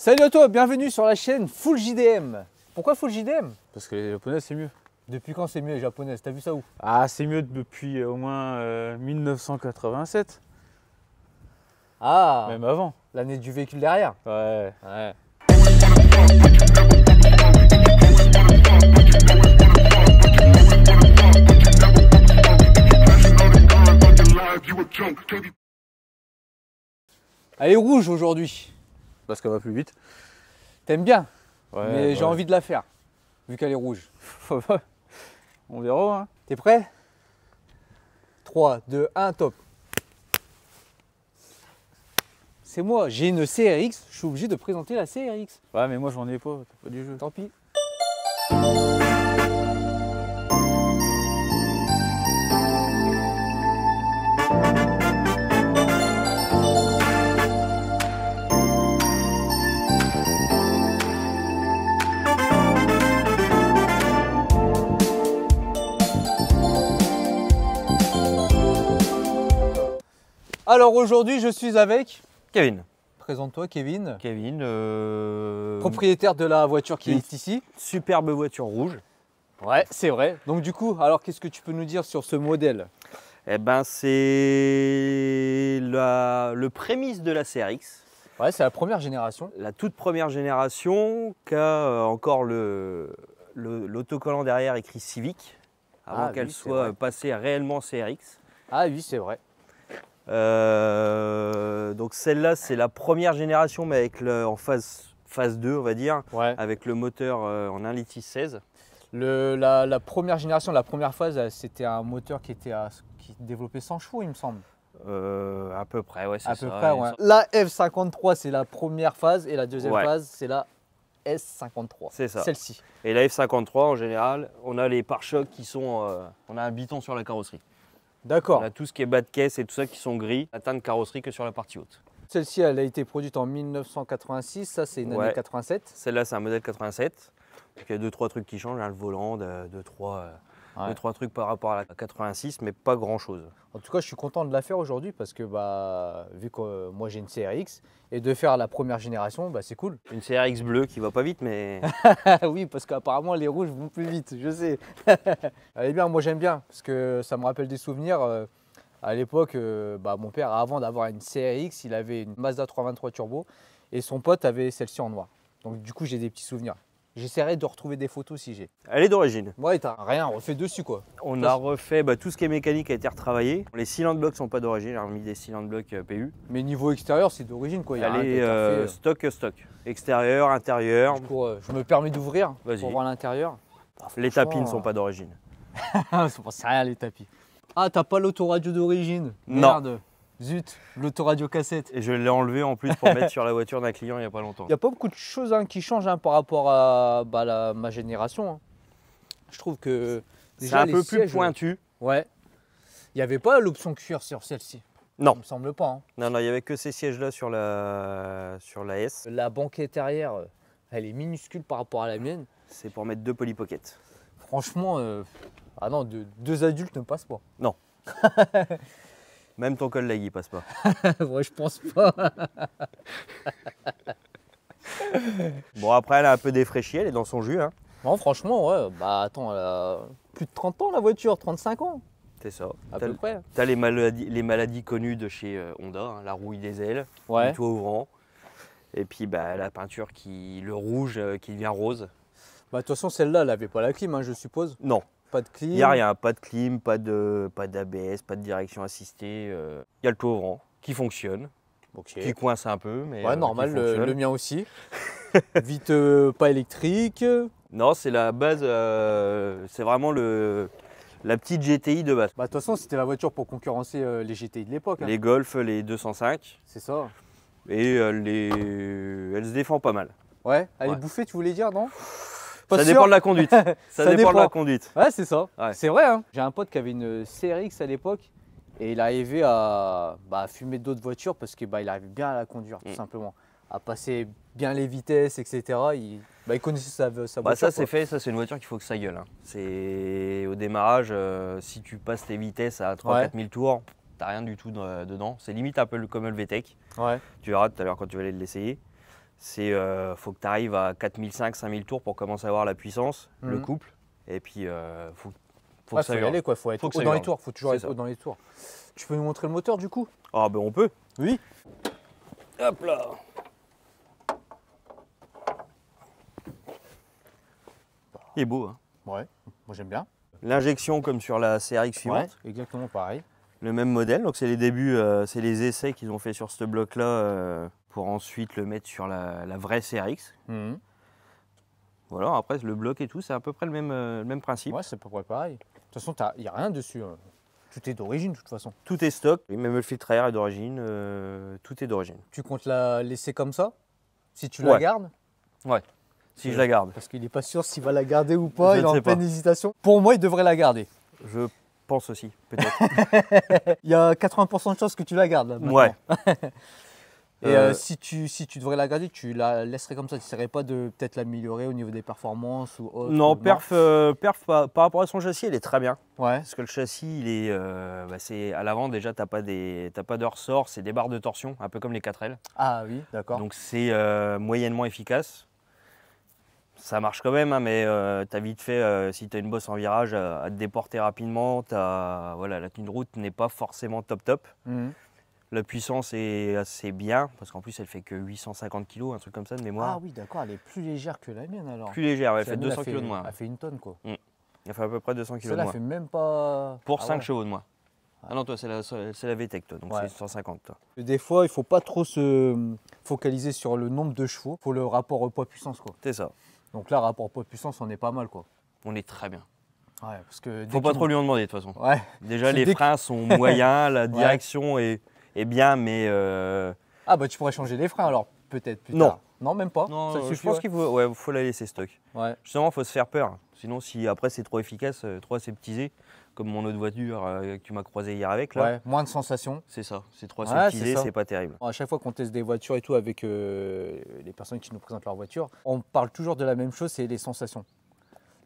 Salut à toi, bienvenue sur la chaîne Full JDM. Pourquoi Full JDM? Parce que les japonais c'est mieux. Depuis quand c'est mieux les japonaises? T'as vu ça où? Ah, c'est mieux depuis au moins 1987. Ah, Même avant. l'année du véhicule derrière. Ouais. Ouais. Elle est rouge aujourd'hui. Parce qu'elle va plus vite. T'aimes bien, Ouais, mais j'ai envie de la faire, vu qu'elle est rouge. On verra. Hein. T'es prêt? 3, 2, 1, top. C'est moi, j'ai une CRX, je suis obligé de présenter la CRX. Ouais, mais moi j'en ai pas, t'as pas du jeu. Tant pis. Alors aujourd'hui, je suis avec... Kevin. Présente-toi Kevin. Propriétaire de la voiture qui est ici. Superbe voiture rouge. Ouais, c'est vrai. Donc du coup, alors qu'est-ce que tu peux nous dire sur ce modèle? Eh ben c'est le prémisse de la CRX. Ouais, c'est la première génération. La toute première génération qui a encore l'autocollant derrière écrit Civic avant Ah, qu'elle oui, c'est soit vrai. passée réellement CRX. Ah oui, c'est vrai. Donc celle-là c'est la première génération mais avec en phase 2 on va dire, Ouais. avec le moteur en 1,16 litre. La première génération, la première phase, c'était un moteur qui développait 100 chevaux, il me semble. À peu près, ouais, c'est ça. À peu près, ouais. La F53, c'est la première phase et la deuxième Ouais. phase, c'est la S53. C'est ça. Celle-ci. Et la F53 en général, on a les pare-chocs qui sont, on a un biton sur la carrosserie. D'accord. On a tout ce qui est bas de caisse et tout ça qui sont gris, atteint de carrosserie que sur la partie haute. Celle-ci, elle a été produite en 1986. Ça, c'est une année Ouais. 87. Celle-là, c'est un modèle 87. Donc, il y a 2-3 trucs qui changent, hein, le volant, 2-3 trucs par rapport à la 86, mais pas grand-chose. En tout cas, je suis content de la faire aujourd'hui parce que vu que moi j'ai une CRX et de faire la première génération, c'est cool. Une CRX bleue qui va pas vite, mais Oui, parce qu'apparemment les rouges vont plus vite, je sais. Elle est bien, moi j'aime bien parce que ça me rappelle des souvenirs. À l'époque, mon père, avant d'avoir une CRX, il avait une Mazda 323 Turbo et son pote avait celle-ci en noir. Donc du coup, j'ai des petits souvenirs. J'essaierai de retrouver des photos si j'ai. elle est d'origine. Ouais, t'as rien refait dessus quoi. On a refait tout ce qui est mécanique a été retravaillé. Les cylindres blocs sont pas d'origine, j'ai remis des cylindres blocs PU. Mais niveau extérieur, c'est d'origine quoi. Y a Elle rien qui a été refait. stock. Extérieur, intérieur. Du coup, je me permets d'ouvrir Vas-y. pour voir l'intérieur. Les tapis ne sont pas d'origine. C'est rien les tapis. Ah, t'as pas l'autoradio d'origine? Non. Merde. Zut, l'autoradio cassette. Et je l'ai enlevé en plus pour mettre sur la voiture d'un client il n'y a pas longtemps. Il n'y a pas beaucoup de choses qui changent par rapport à ma génération. Je trouve que C'est déjà un les peu plus sièges, pointu. Ouais. Il n'y avait pas l'option cuir sur celle-ci. Non. Il me semble pas. Hein. Non, il n'y avait que ces sièges-là sur la S. La banquette arrière, elle est minuscule par rapport à la mienne. C'est pour mettre 2 polypockets. Franchement, ah non, deux adultes ne passent pas. Non. Même ton collègue, il passe pas. Ouais, je pense pas. Bon, après, elle a un peu défraîchi, elle est dans son jus. Hein. Non, franchement, ouais. Attends, elle a plus de 30 ans la voiture, 35 ans. C'est ça. À peu près. Tu as les maladies connues de chez Honda, hein, la rouille des ailes, Ouais. le toit ouvrant. Et puis la peinture, le rouge qui devient rose. De toute façon, celle-là, elle n'avait pas la clim, je suppose. Non. Pas de clim. Il n'y a rien, pas de clim, pas d'ABS, pas de direction assistée. Il y a le toit ouvrant qui fonctionne, Ok. qui coince un peu. Mais, Ouais, normal, qui fonctionne. le mien aussi. Vite pas électrique. Non, c'est la base, c'est vraiment la petite GTI de base. De toute façon, c'était la voiture pour concurrencer les GTI de l'époque. Hein. Les Golf, les 205, C'est ça. et elle se défend pas mal. Ouais, elle est Ouais. bouffée, tu voulais dire, non? Ça Pas dépend sûr. de la conduite. Ça dépend de la conduite. Ouais, c'est ça. Ouais. C'est vrai. Hein. J'ai un pote qui avait une CRX à l'époque et il arrivait à fumer d'autres voitures parce que il arrivait bien à la conduire, tout simplement. À passer bien les vitesses, etc. Il connaissait sa voiture. Ça c'est quoi. fait, ça c'est une voiture qu'il faut que ça gueule. Hein. C'est au démarrage, si tu passes tes vitesses à 3-4 000 tours, t'as rien du tout dedans. C'est limite un peu comme le VTEC. Ouais. Tu verras tout à l'heure quand tu vas aller l'essayer. c'est faut que tu arrives à 4500-5000 tours pour commencer à avoir la puissance, le couple. Et puis, faut que ça y aller, quoi. Faut être haut dans les tours. Faut toujours être haut dans les tours. Tu peux nous montrer le moteur, du coup? Ah, ben on peut. Oui. Hop là. Il est beau, hein. Ouais, moi j'aime bien. L'injection comme sur la CRX suivante. Ouais, exactement pareil. Le même modèle, donc c'est les débuts, c'est les essais qu'ils ont fait sur ce bloc-là pour ensuite le mettre sur la vraie CRX. Voilà, après le bloc et tout, c'est à peu près le même principe. Ouais, c'est à peu près pareil. De toute façon, il n'y a rien dessus. Hein. Tout est d'origine de toute façon. Tout est stock, même le filtre à air est d'origine, tout est d'origine. Tu comptes la laisser comme ça? Si tu la gardes? Ouais, si je la garde. Parce qu'il n'est pas sûr s'il va la garder ou pas, il est en sais pas. pleine hésitation. Pour moi, il devrait la garder. Je pense aussi, peut-être. Il y a 80% de chances que tu la gardes. Là, ouais. Et si tu devrais la garder, tu la laisserais comme ça? Tu n'essaierais pas de peut-être l'améliorer au niveau des performances ou autre? Non, perf par rapport à son châssis, elle est très bien. Ouais. Parce que le châssis, il est, c'est à l'avant déjà, t'as pas de ressort, c'est des barres de torsion, un peu comme les 4L. Ah oui, d'accord. Donc c'est moyennement efficace. Ça marche quand même, hein, mais t'as vite fait, si tu as une bosse en virage, à te déporter rapidement. Voilà, la tenue de route n'est pas forcément top. La puissance est assez bien, parce qu'en plus elle fait que 850 kg, un truc comme ça de mémoire. Ah oui, d'accord, elle est plus légère que la mienne alors. Plus légère, elle fait 200 kg de moins. Elle fait une tonne quoi. Elle fait à peu près 200 kg de moins. Celle-là fait même pas... Pour 5 chevaux de moins. Ah non, toi c'est la VTEC, toi, donc c'est 150 toi. Des fois, il ne faut pas trop se focaliser sur le nombre de chevaux, il faut le rapport au poids-puissance quoi. C'est ça. Donc là, rapport poids-puissance, on est pas mal quoi. On est très bien. Ouais, parce que faut pas trop lui en demander de toute façon. Ouais. Déjà les freins sont moyens, la direction est bien, mais... Ah bah tu pourrais changer les freins alors, peut-être plus tard. Non, même pas. Non, ça suffit, je pense qu'il faut la laisser stock. Ouais. Justement, il faut se faire peur. Sinon, si après c'est trop efficace, trop aseptisé, comme mon autre voiture que tu m'as croisé hier avec, là. Ouais, moins de sensations. C'est ça, c'est trop aseptisé, c'est pas terrible. À chaque fois qu'on teste des voitures et tout avec les personnes qui nous présentent leur voiture, on parle toujours de la même chose, c'est les sensations.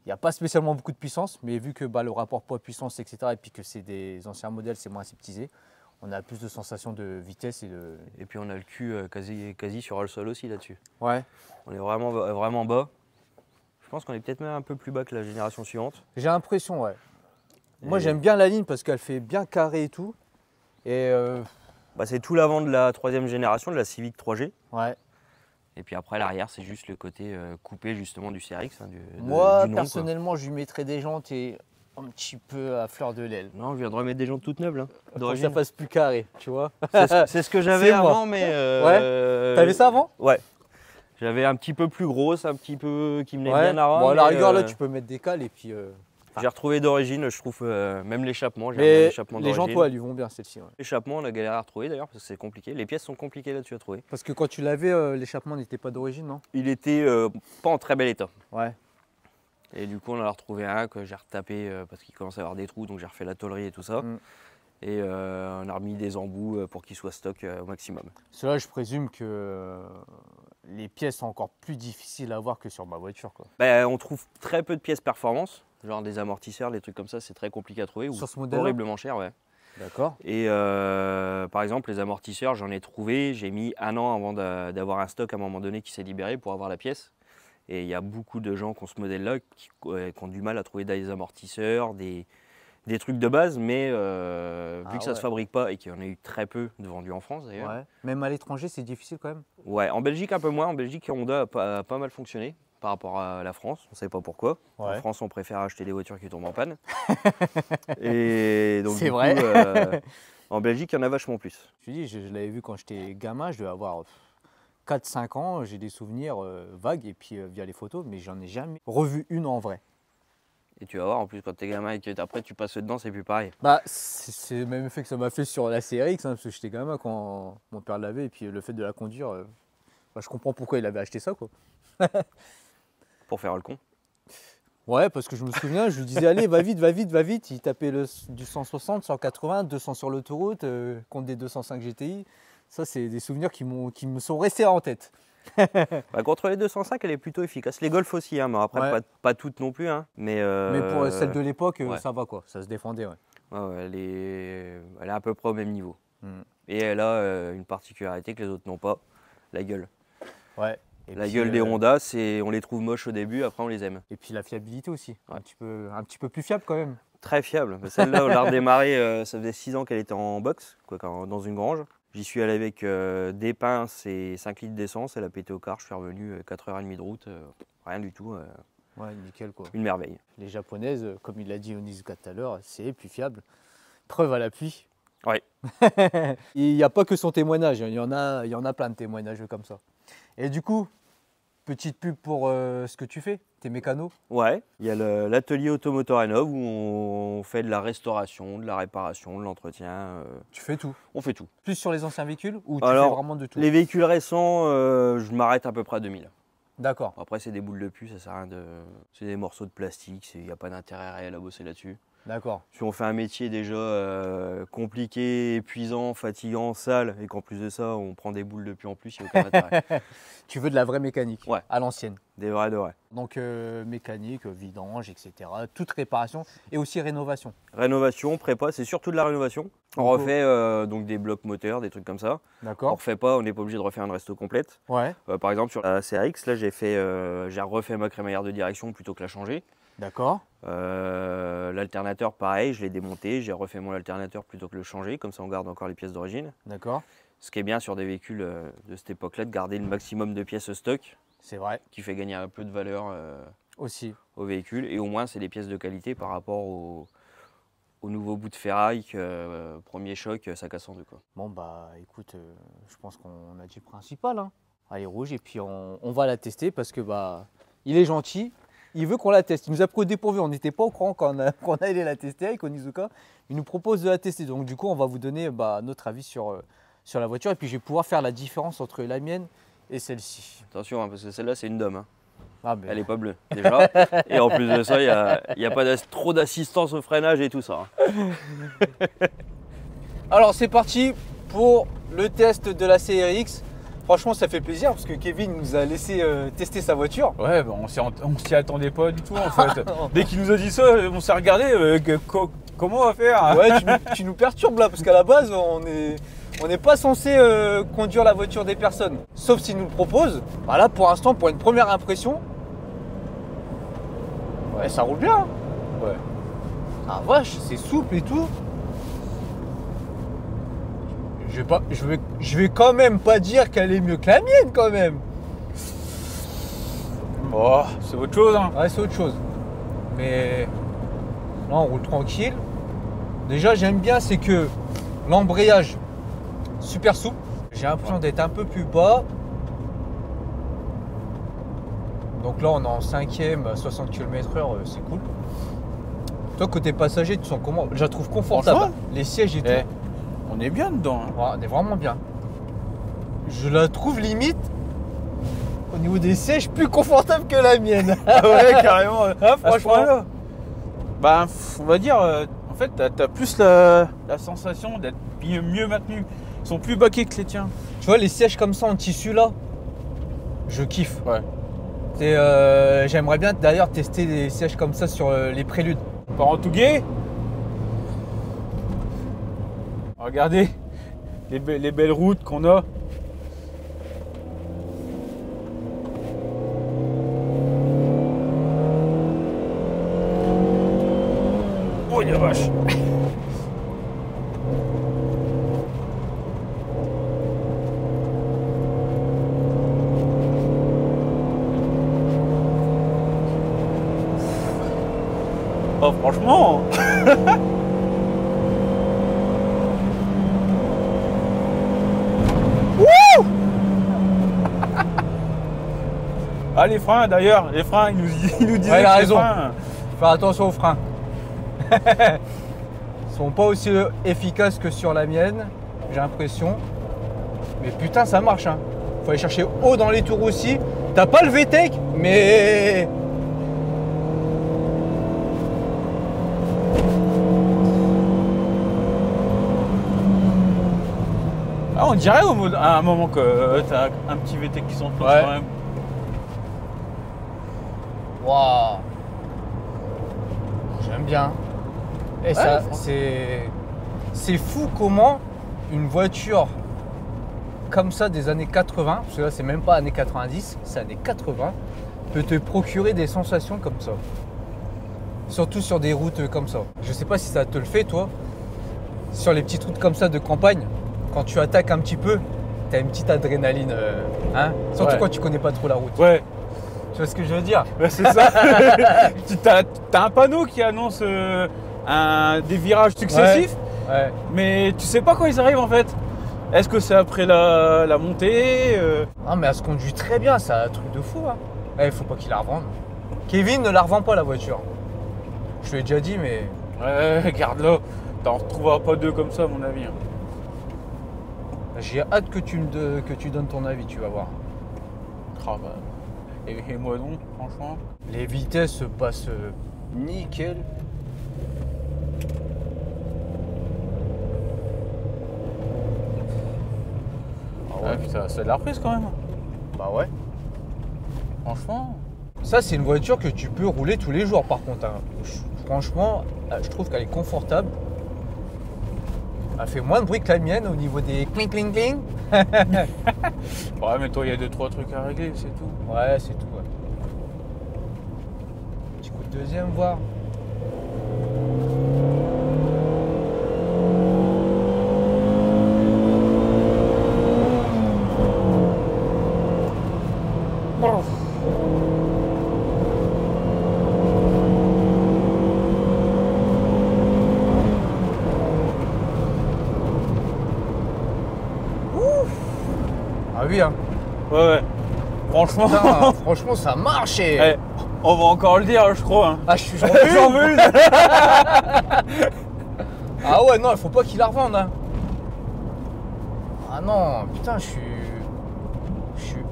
Il n'y a pas spécialement beaucoup de puissance, mais vu que le rapport poids-puissance, etc., et puis que c'est des anciens modèles, c'est moins aseptisé, on a plus de sensations de vitesse et de... Et puis on a le cul quasi sur le sol aussi là-dessus. Ouais. On est vraiment bas. Je pense qu'on est peut-être même un peu plus bas que la génération suivante. J'ai l'impression, ouais. Moi j'aime bien la ligne parce qu'elle fait bien carré et tout. Et c'est tout l'avant de la 3e génération, de la Civic 3G. Ouais. Et puis après l'arrière, c'est juste le côté coupé justement du CRX. Hein, Moi du nom, personnellement, je lui mettrais des jantes et un petit peu à fleur de l'aile. Non, je viens de remettre des jantes toutes neuves là. Pour que ça fasse plus carré, tu vois. C'est ce que j'avais avant, mais... Ouais. T'avais ça avant? Ouais. J'avais un petit peu plus grosse, un petit peu qui menait bien à rang. Bon, à la rigueur, là, tu peux mettre des cales et puis... J'ai retrouvé d'origine, je trouve, même l'échappement. Les jantes, elles lui vont bien, celle-ci. Ouais. L'échappement, on a galéré à retrouver d'ailleurs, parce que c'est compliqué. Les pièces sont compliquées là-dessus à trouver. Parce que quand tu l'avais, l'échappement n'était pas d'origine, non? Il était pas en très bel état. Ouais. Et du coup, on en a retrouvé un que j'ai retapé parce qu'il commençait à avoir des trous, donc j'ai refait la tôlerie et tout ça. Et on a remis des embouts pour qu'il soit stock au maximum. Cela, je présume que les pièces sont encore plus difficiles à avoir que sur ma voiture, quoi. On trouve très peu de pièces performance, genre des amortisseurs, des trucs comme ça, c'est très compliqué à trouver. Sur ce modèle, horriblement cher, ouais. D'accord. Et par exemple, les amortisseurs, j'en ai trouvé, j'ai mis 1 an avant d'avoir un stock à un moment donné qui s'est libéré pour avoir la pièce. Et il y a beaucoup de gens qui ont ce modèle-là, qui ont du mal à trouver des amortisseurs, des trucs de base, mais vu que ça ne se fabrique pas et qu'il y en a eu très peu de vendus en France d'ailleurs. Ouais. Même à l'étranger, c'est difficile quand même. Ouais, en Belgique un peu moins. En Belgique, Honda a pas mal fonctionné par rapport à la France. On ne sait pas pourquoi. Ouais. En France, on préfère acheter des voitures qui tombent en panne. Et donc, c'est vrai. En Belgique, il y en a vachement plus. Je te dis, je l'avais vu quand j'étais gamin, je devais avoir 4-5 ans. J'ai des souvenirs vagues et puis via les photos, mais j'en ai jamais revu une en vrai. Et tu vas voir, en plus, quand t'es gamin et que après tu passes dedans, c'est plus pareil. C'est le même effet que ça m'a fait sur la CRX, hein, parce que j'étais gamin quand mon père l'avait, et puis le fait de la conduire, je comprends pourquoi il avait acheté ça, quoi. Pour faire le con. Ouais, parce que je me souviens, je lui disais, allez, va vite, va vite, va vite. Il tapait du 160, 180, 200 sur l'autoroute, contre des 205 GTI. Ça, c'est des souvenirs qui me sont restés en tête. Contre les 205, elle est plutôt efficace. Les Golf aussi, hein, mais après pas toutes non plus. Hein, mais pour celle de l'époque, ça va quoi, ça se défendait. Elle est à peu près au même niveau. Et elle a une particularité que les autres n'ont pas, la gueule. Ouais. Et La puis, gueule des Honda, on les trouve moches au début, après on les aime. Et puis la fiabilité aussi, Ouais. un petit peu plus fiable quand même. Très fiable. Celle-là, on l'a redémarrée, ça faisait 6 ans qu'elle était en box, dans une grange. J'y suis allé avec des pinces et 5 litres d'essence, elle a pété au quart, je suis revenu 4h30 de route, rien du tout, Ouais, nickel quoi. une merveille. Les japonaises, comme il l'a dit Onizuka tout à l'heure, c'est plus fiable. Preuve à l'appui. Ouais. Il n'y a pas que son témoignage, il y en a plein de témoignages comme ça. Et du coup, petite pub pour ce que tu fais, tes mécanos. Ouais, il y a l'atelier Automoto Rénov où on fait de la restauration, de la réparation, de l'entretien. Tu fais tout. On fait tout. Plus sur les anciens véhicules ou tu Alors, fais vraiment de tout? Les véhicules récents, je m'arrête à peu près à 2000. D'accord. Après, c'est des boules de puce, ça sert à rien de. C'est des morceaux de plastique, il n'y a pas d'intérêt réel à bosser là-dessus. D'accord. Si on fait un métier déjà compliqué, épuisant, fatigant, sale, et qu'en plus de ça, on prend des boules de puce en plus, il n'y a aucun intérêt. Tu veux de la vraie mécanique, Ouais. à l'ancienne. Des vrais de vrais. Donc mécanique, vidange, etc. Toute réparation et aussi rénovation. Rénovation, prépa, c'est surtout de la rénovation. On Donc, refait donc des blocs moteurs, des trucs comme ça. On D'accord. refait pas, on n'est pas obligé de refaire une resto complète. Ouais. Par exemple, sur la CRX, là, j'ai refait ma crémaillère de direction plutôt que la changer. D'accord. L'alternateur, pareil, je l'ai démonté, j'ai refait mon alternateur plutôt que le changer, comme ça on garde encore les pièces d'origine. D'accord. Ce qui est bien sur des véhicules de cette époque-là, de garder le maximum de pièces stock, C'est vrai. qui fait gagner un peu de valeur Aussi. au véhicule, et au moins c'est des pièces de qualité par rapport au nouveau bout de ferraille que premier choc, ça casse en deux, quoi. Bon bah écoute, je pense qu'on a dit le principal. Hein. Elle est rouge et puis on va la tester parce que bah il est gentil. Il veut qu'on la teste. Il nous a pris au dépourvu. On n'était pas au courant qu'on allait la tester avec Onizuka. Il nous propose de la tester. Donc du coup, on va vous donner notre avis sur la voiture. Et puis je vais pouvoir faire la différence entre la mienne et celle-ci. Attention, hein, parce que celle-là c'est une dôme, hein. Ah, ben, Elle n'est pas bleue déjà, et en plus de ça, il n'y a pas trop d'assistance au freinage et tout ça, hein. Alors c'est parti pour le test de la CRX. Franchement, ça fait plaisir parce que Kevin nous a laissé tester sa voiture. Ouais, bah, on s'y attendait pas du tout en fait. Dès qu'il nous a dit ça, on s'est regardé, comment on va faire? Ouais, tu nous perturbes là parce qu'à la base, on n'est pas censé conduire la voiture des personnes. Sauf s'ils nous le proposent. Bah là, pour l'instant, pour une première impression, ouais, ça roule bien. Hein. Ouais. Ah vache, c'est souple et tout. Je vais quand même pas dire qu'elle est mieux que la mienne quand même. Oh, c'est autre chose, hein. Ouais, c'est autre chose. Mais là, on roule tranquille. Déjà, j'aime bien, c'est que l'embrayage, super souple. J'ai l'impression d'être un peu plus bas. Donc là, on est en 5e, 60 km/h, c'est cool. Toi, côté passager, tu te sens comment? Je la trouve confortable. Franchement, les sièges et tout. On est bien dedans, hein. Ouais, on est vraiment bien. Je la trouve limite, au niveau des sièges, plus confortable que la mienne. Ouais, carrément. Ah, franchement. Bah, on va dire, en fait, t'as plus la sensation d'être mieux maintenu. Ils sont plus baqués que les tiens. Tu vois, les sièges comme ça en tissu là, je kiffe. Ouais. J'aimerais bien d'ailleurs tester des sièges comme ça sur les préludes. Par en tout gay. Regardez les belles routes qu'on a. Oh la vache. Oh franchement. Ah les freins d'ailleurs, les freins, il nous disait Ouais, il a que les raison. freins, Faire attention aux freins. Ils sont pas aussi efficaces que sur la mienne, j'ai l'impression. Mais putain, ça marche. Hein. Faut aller chercher haut dans les tours aussi. T'as pas le VTEC, mais... Ah, on dirait à un moment que t'as un petit VTEC qui s'enclenche Ouais. quand même. Waouh. J'aime bien. Et ça, franchement. c'est fou comment une voiture comme ça des années 80, parce que là c'est même pas années 90, c'est années 80, peut te procurer des sensations comme ça. Surtout sur des routes comme ça. Je sais pas si ça te le fait toi, sur les petites routes comme ça de campagne, quand tu attaques un petit peu, t'as une petite adrénaline, hein, surtout Ouais. quand tu connais pas trop la route. Ouais, Tu vois ce que je veux dire? bah, c'est ça. T'as un panneau qui annonce des virages successifs, Ouais. mais tu sais pas quand ils arrivent en fait. Est-ce que c'est après la montée Non mais elle se conduit très bien, c'est un truc de fou. Hein. Eh, faut pas qu'il la revende. Kevin ne la revend pas la voiture. Je lui ai déjà dit mais... Ouais, garde-la. T'en retrouveras pas deux comme ça à mon avis. Hein. J'ai hâte que tu donnes ton avis, tu vas voir. Ah bah. Et moi donc, franchement. Les vitesses se passent nickel. Ah Ouais, putain, ça a de la reprise quand même. Bah ouais. Franchement. Ça c'est une voiture que tu peux rouler tous les jours par contre. Hein. Franchement, je trouve qu'elle est confortable. Elle fait moins de bruit que la mienne au niveau des cling cling cling. Ouais, mais toi, il y a 2-3 trucs à régler, c'est tout. Ouais, c'est tout. Ouais. Petit coup de deuxième, voir. Ah oui, hein. Ouais. Franchement. Putain, franchement, ça marche. Eh, on va encore le dire, je crois. Hein. Ah, j'en J'en veux une. Ah ouais, non, il faut pas qu'il la revende. Hein. Ah non, putain, je suis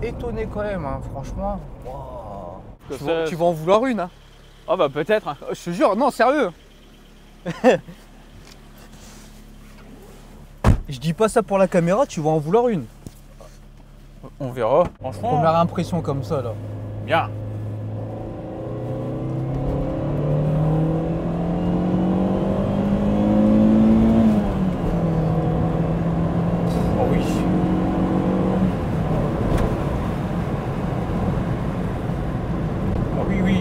étonné quand même, hein, franchement. Wow. Tu vas en vouloir une, hein. Ah bah peut-être. Hein. Je te jure, non, sérieux. Je dis pas ça pour la caméra, tu vas en vouloir une. On verra. Franchement. Première impression comme ça, là. Bien. Oh oui. Oh oui, oui.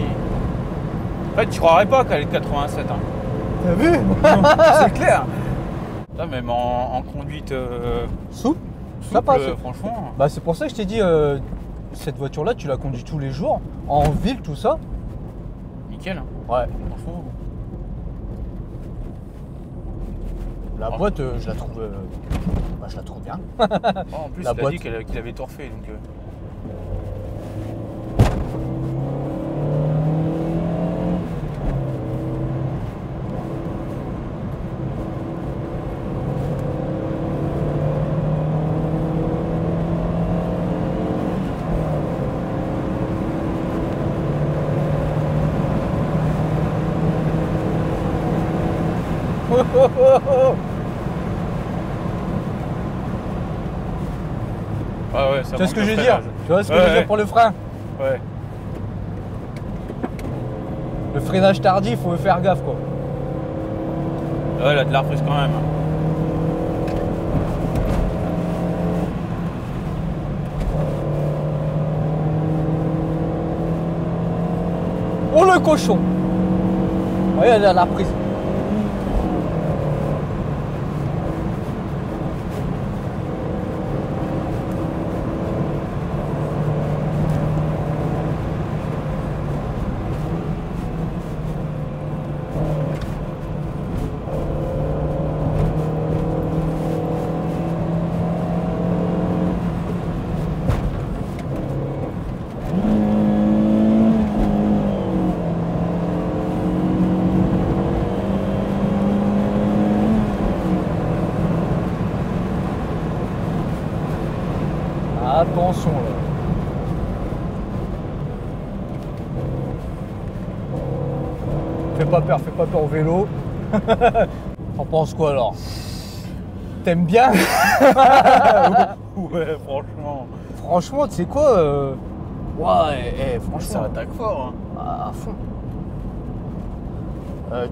En fait, tu croirais pas qu'elle est de 87. Hein. T'as vu? C'est clair. Là, même en conduite Souple. souple, Ça passe. franchement. Bah c'est pour ça que je t'ai dit, cette voiture-là, tu la conduis tous les jours, en ville, tout ça. Nickel. Hein. Ouais. Franchement. La Oh. boîte, je la trouve bien. Oh, en plus, La il a boîte. dit qu'il avait tout refait. Donc, Ah ouais, ça Tu vois ce manque que de je veux dire? freinage. Tu vois ce que je Ouais, veux dire ouais. pour le frein? Ouais. Le freinage tardif, faut faire gaffe quoi. Ouais, elle a de la reprise quand même. Oh le cochon! Ouais, elle a la prise. Attention là. Fais pas peur au vélo. T'en penses quoi alors? T'aimes bien? Ouais, franchement. Franchement, tu sais quoi? Ouais, franchement, Ça attaque fort. Hein. à fond.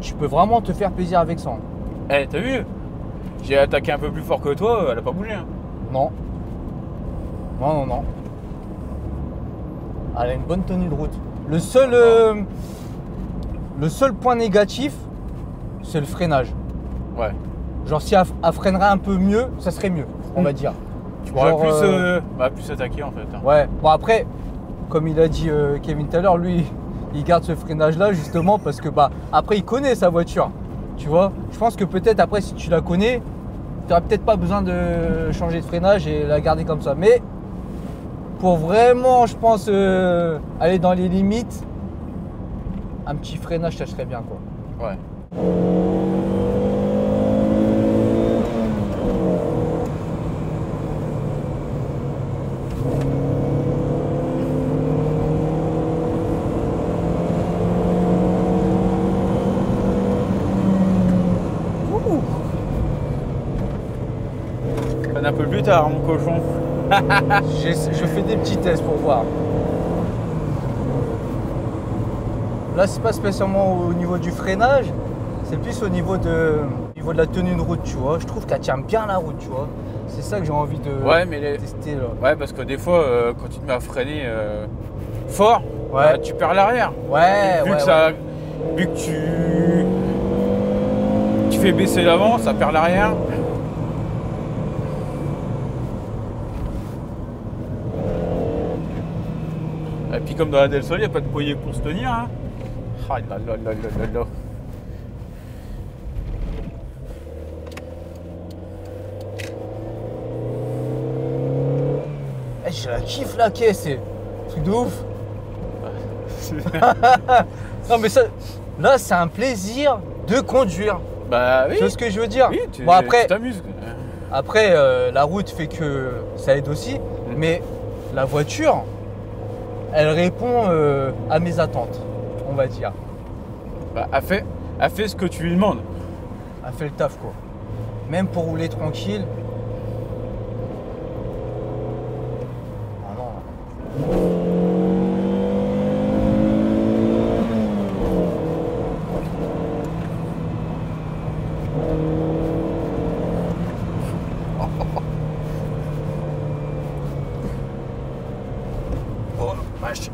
Tu peux vraiment te faire plaisir avec ça. Hein. Eh, t'as vu? J'ai attaqué un peu plus fort que toi, elle a pas bougé. Hein. Non. Non, non, non. Elle a une bonne tenue de route. Le seul point négatif, c'est le freinage. Ouais. Genre si elle freinerait un peu mieux, ça serait mieux, on va dire. Tu pourrais Genre, plus attaquer en fait. Hein. Ouais. Bon après, comme il a dit Kevin tout à l'heure, lui, il garde ce freinage là justement parce que après il connaît sa voiture. Tu vois. Je pense que peut-être après si tu la connais, tu n'auras peut-être pas besoin de changer de freinage et la garder comme ça. Mais pour vraiment, je pense, aller dans les limites, un petit freinage, ça serait bien, quoi. Ouais. Un peu plus tard, mon cochon. Je fais des petits tests pour voir. Là, c'est pas spécialement au niveau du freinage, c'est plus au niveau de la tenue de route, tu vois. Je trouve qu'elle tient bien la route, tu vois. C'est ça que j'ai envie de tester là. Ouais, parce que des fois, quand tu te mets à freiner fort, Ouais. tu perds l'arrière. Ouais, Vu que tu fais baisser l'avant, ça perd l'arrière. Et puis comme dans la Del Sol, il n'y a pas de poignée pour se tenir. Hein. Ah là là là là là. Je la kiffe la caisse, c'est un truc de ouf. Non mais ça, là c'est un plaisir de conduire. Bah oui. Tu vois ce que je veux dire? Oui, Bon après, tu t'amuses. après la route fait que ça aide aussi, mais la voiture, elle répond à mes attentes, on va dire. Bah, elle fait ce que tu lui demandes. Elle fait le taf quoi. Même pour rouler tranquille. Ah non. Oh vache.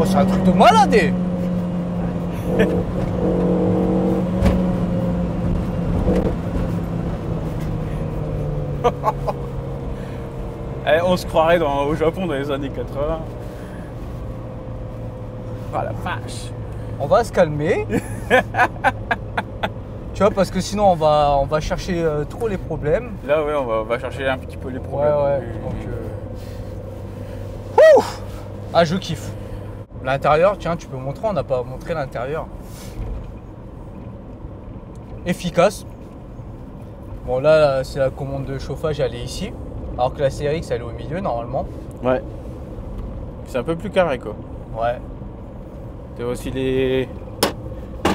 Oh, c'est un truc de malade. On se croirait au Japon dans les années 80. Ah la vache. On va se calmer. Tu vois, parce que sinon on va chercher trop les problèmes. Là ouais, on va chercher un petit peu les Ouais, problèmes. ouais. Donc, ah, je kiffe. L'intérieur, tiens, tu peux montrer, on n'a pas montré l'intérieur. Efficace. Bon, là, c'est la commande de chauffage, elle est ici. Alors que la CRX, elle est au milieu, normalement. Ouais. C'est un peu plus carré quoi. Ouais. Tu as aussi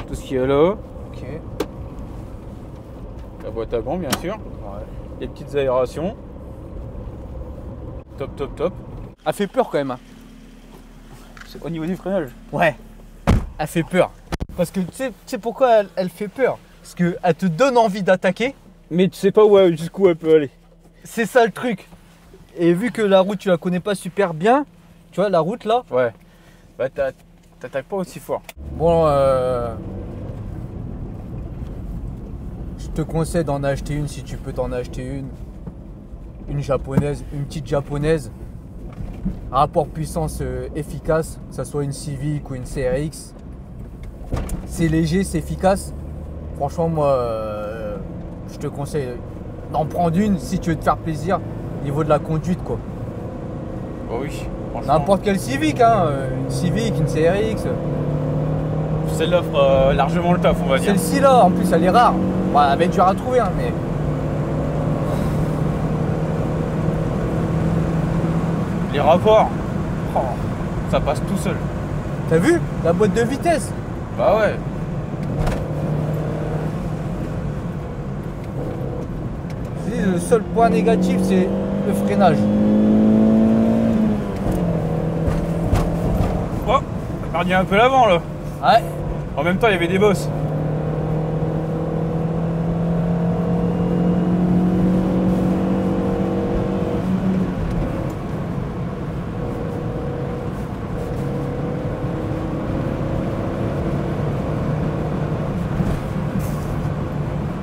tout ce qui est là. Ok. La boîte à gants bien sûr. Ouais. Les petites aérations. Top, top, top. Elle fait peur quand même. Hein. C'est au niveau du freinage. Ouais. Elle fait peur. Parce que tu sais pourquoi elle fait peur? Parce qu'elle te donne envie d'attaquer. Mais tu sais pas jusqu'où elle peut aller. C'est ça le truc. Et vu que la route, tu la connais pas super bien, tu vois, la route là. Ouais. Bah t'attaques pas aussi fort. Bon, je te conseille d'en acheter une si tu peux t'en acheter une. Une japonaise, une petite japonaise. Rapport puissance efficace, que ce soit une Civic ou une CRX. C'est léger, c'est efficace. Franchement, moi, je te conseille d'en prendre une si tu veux te faire plaisir au niveau de la conduite, quoi. Bah oui, franchement. N'importe quelle Civic, hein, une Civic, une CRX. Celle-là fera largement le taf, on va dire. Celle-ci là, en plus, elle est rare. Bon, elle va être dure à trouver, hein, mais. Les rapports, ça passe tout seul. T'as vu la boîte de vitesse? Bah ouais. Le seul point négatif, c'est le freinage. perdu un peu l'avant là. Ouais. En même temps, il y avait des bosses.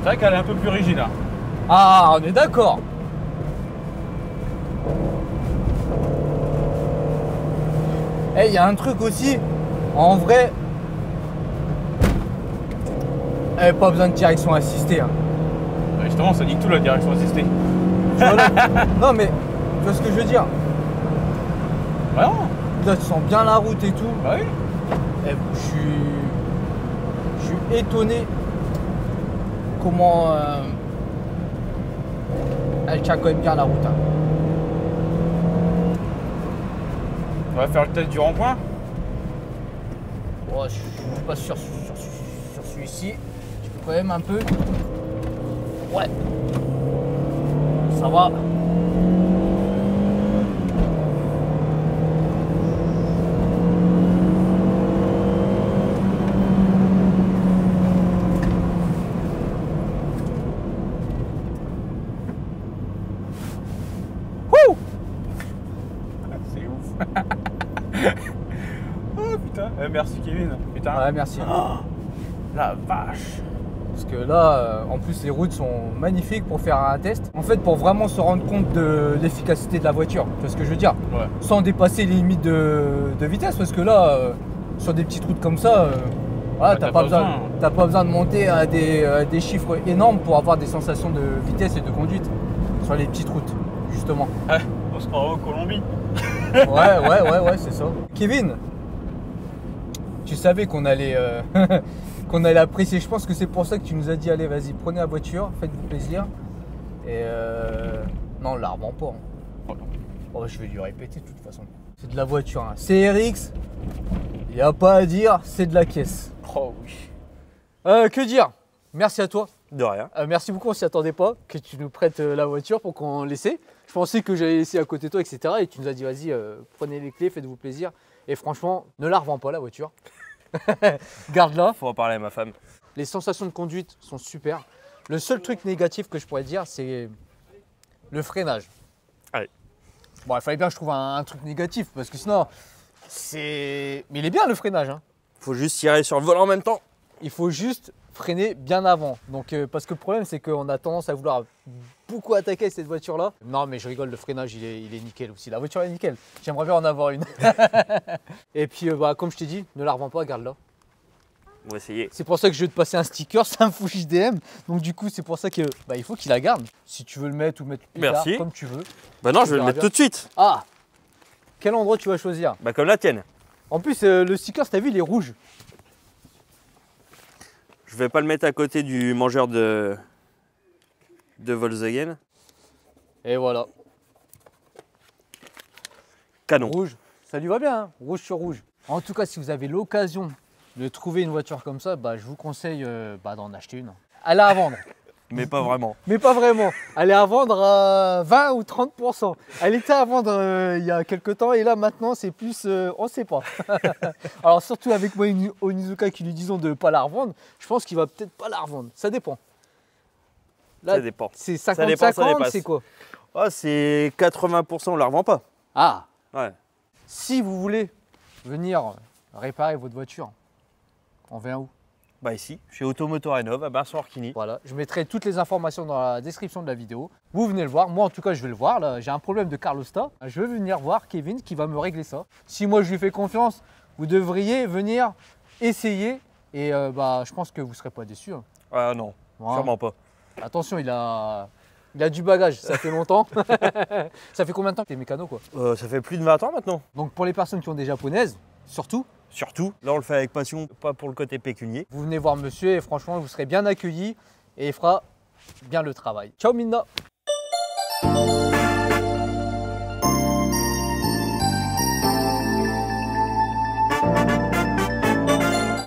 C'est vrai qu'elle est un peu plus rigide. Hein. Ah, on est d'accord. Eh, il y a un truc aussi, en vrai, pas besoin de direction assistée. Hein. Ouais, justement, ça dit tout la direction assistée. Voilà. Non mais, tu vois ce que je veux dire? Vraiment? Là, tu sens bien la route et tout. Bah oui. Eh, je suis étonné comment elle tient quand même bien la route. Hein. On va faire le test du rond-point. Oh, je suis pas sûr sur celui-ci. Je peux quand même un peu. Ouais. Ça va. Wouh! C'est ouf. Oh putain. Merci Kevin. Putain. Ouais, merci. Oh, la vache. Parce que là, en plus, les routes sont magnifiques pour faire un test. En fait, pour vraiment se rendre compte de l'efficacité de la voiture. Tu vois ce que je veux dire? Ouais. Sans dépasser les limites de vitesse. Parce que là, sur des petites routes comme ça, voilà, Ouais, t'as pas besoin de monter à des chiffres énormes pour avoir des sensations de vitesse et de conduite sur les petites routes, justement. Ouais, on se croirait en Colombie. Ouais, c'est ça. Kevin, tu savais qu'on allait, qu'on allait apprécier. Je pense que c'est pour ça que tu nous as dit, allez, vas-y, prenez la voiture, faites-vous plaisir. Et non, on la revend pas. Hein. Oh non. Oh, je vais lui répéter de toute façon. C'est de la voiture. Hein. CRX, il n'y a pas à dire, c'est de la caisse. Oh oui. Que dire? Merci à toi. De rien. Merci beaucoup, on s'y attendait pas que tu nous prêtes la voiture pour qu'on l'essaie. Je pensais que j'allais laisser à côté de toi, etc. Et tu nous as dit, vas-y, prenez les clés, faites-vous plaisir. Et franchement, ne la revends pas la voiture. Garde-la. Faut en parler à ma femme. Les sensations de conduite sont super. Le seul truc négatif que je pourrais dire, c'est le freinage. Ouais. Bon, il fallait bien que je trouve un truc négatif, parce que sinon, c'est... Mais il est bien le freinage. Hein. Faut juste tirer sur le volant en même temps. Il faut juste freiner bien avant. Donc, parce que le problème, c'est qu'on a tendance à vouloir beaucoup attaquer cette voiture-là. Non, mais je rigole, le freinage, il est nickel aussi. La voiture est nickel. J'aimerais bien en avoir une. Et puis, comme je t'ai dit, ne la revends pas, garde-la. On va essayer. C'est pour ça que je vais te passer un sticker, c'est un Fuji DM. Donc du coup, c'est pour ça que il faut qu'il la garde. Si tu veux le mettre ou mettre plus tard, Merci. comme tu veux. Bah non, je vais le mettre tout de suite. Ah! Quel endroit tu vas choisir? Bah comme la tienne. En plus, le sticker, t'as vu, il est rouge. Je vais pas le mettre à côté du mangeur de Volkswagen. Et voilà. Canon. Rouge. Ça lui va bien, hein, rouge sur rouge. En tout cas, si vous avez l'occasion de trouver une voiture comme ça, je vous conseille d'en acheter une. Elle est à vendre. Mais pas vraiment. Mais pas vraiment. Elle est à vendre à 20 ou 30%. Elle était à vendre il y a quelques temps et là maintenant c'est plus, on ne sait pas. Alors surtout avec moi Onizuka qui lui disons de ne pas la revendre, je pense qu'il va peut-être pas la revendre. Ça dépend. Là, Ça dépend. C'est Ça dépend, ça 50-50, dépasse. c'est quoi? Ah, c'est 80%, on la revend pas. Ah, Ouais. si vous voulez venir réparer votre voiture, on vient où? Bah ici, chez Automoto Rénov à Bar-sur-Orquigny. Voilà, je mettrai toutes les informations dans la description de la vidéo. Vous venez le voir, moi en tout cas je vais le voir. Là, j'ai un problème de Carlosta. Je vais venir voir Kevin qui va me régler ça. Si moi je lui fais confiance, vous devriez venir essayer et je pense que vous ne serez pas déçus. Hein. Ah non, Voilà. sûrement pas. Attention, il a du bagage, ça fait longtemps. Ça fait combien de temps que t'es mécano quoi? Ça fait plus de 20 ans maintenant. Donc pour les personnes qui ont des japonaises, surtout, Surtout, là on le fait avec passion, pas pour le côté pécunier. vous venez voir monsieur et franchement vous serez bien accueillis et il fera bien le travail. Ciao Minna!